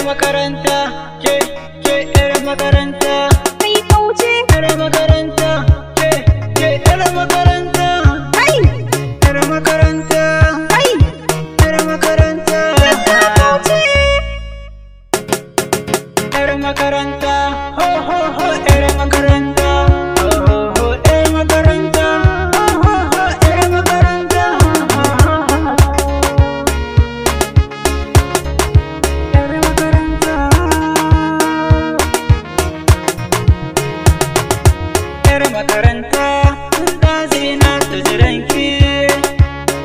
makaranta, ke yar makaranta. Kai kauce. Yar makaranta, ke yar makaranta. Kai. Yar makaranta. Kai. Yar makaranta. Ka kauce. Yar makaranta, ho ho ho, yar makaranta. Ho ho ho, yar makaranta. Ho ho ho, yar makaranta. Yar makaranta. Yar makaranta, da zina ta jiranki.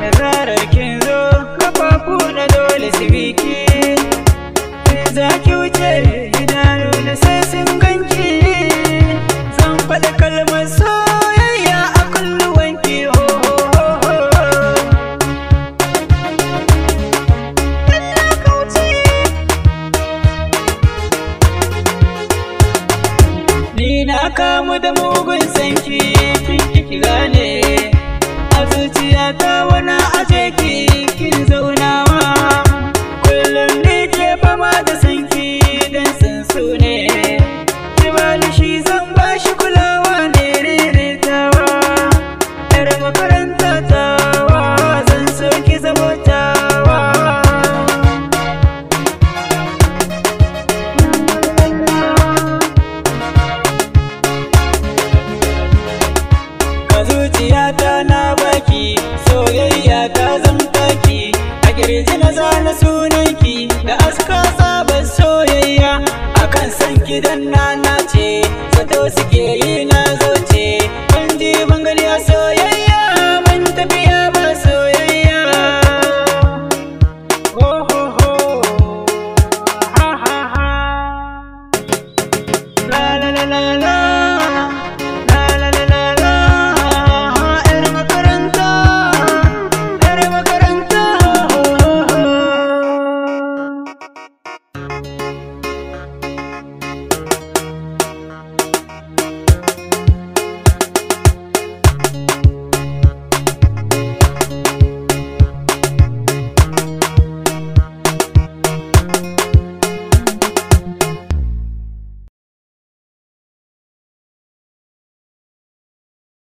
Da zarar kin zo, kafafu na dole su biki. Za ki wuce idanu da sai sun ganki. Zan faɗi kalmar soyayya a kulluwanki. Ho ho ho ho. Ka kauce. Ni na kamu da mugun sanki, kin ki gane. A zuciyata wani aje ki, kin zaunawa. Kullum ni ke fama da sanki, dan san su ne. Ki bani shi zan bashi kulawa ne riritawa. Yar makaranta tawa, zan so ki zama tawa. Ka zuciyata na baki, soyayya ta zamtaki. A kirji na zana sunanki, da aska sabon soyayya. Akan san ki dan na nace, zato suke yi na zo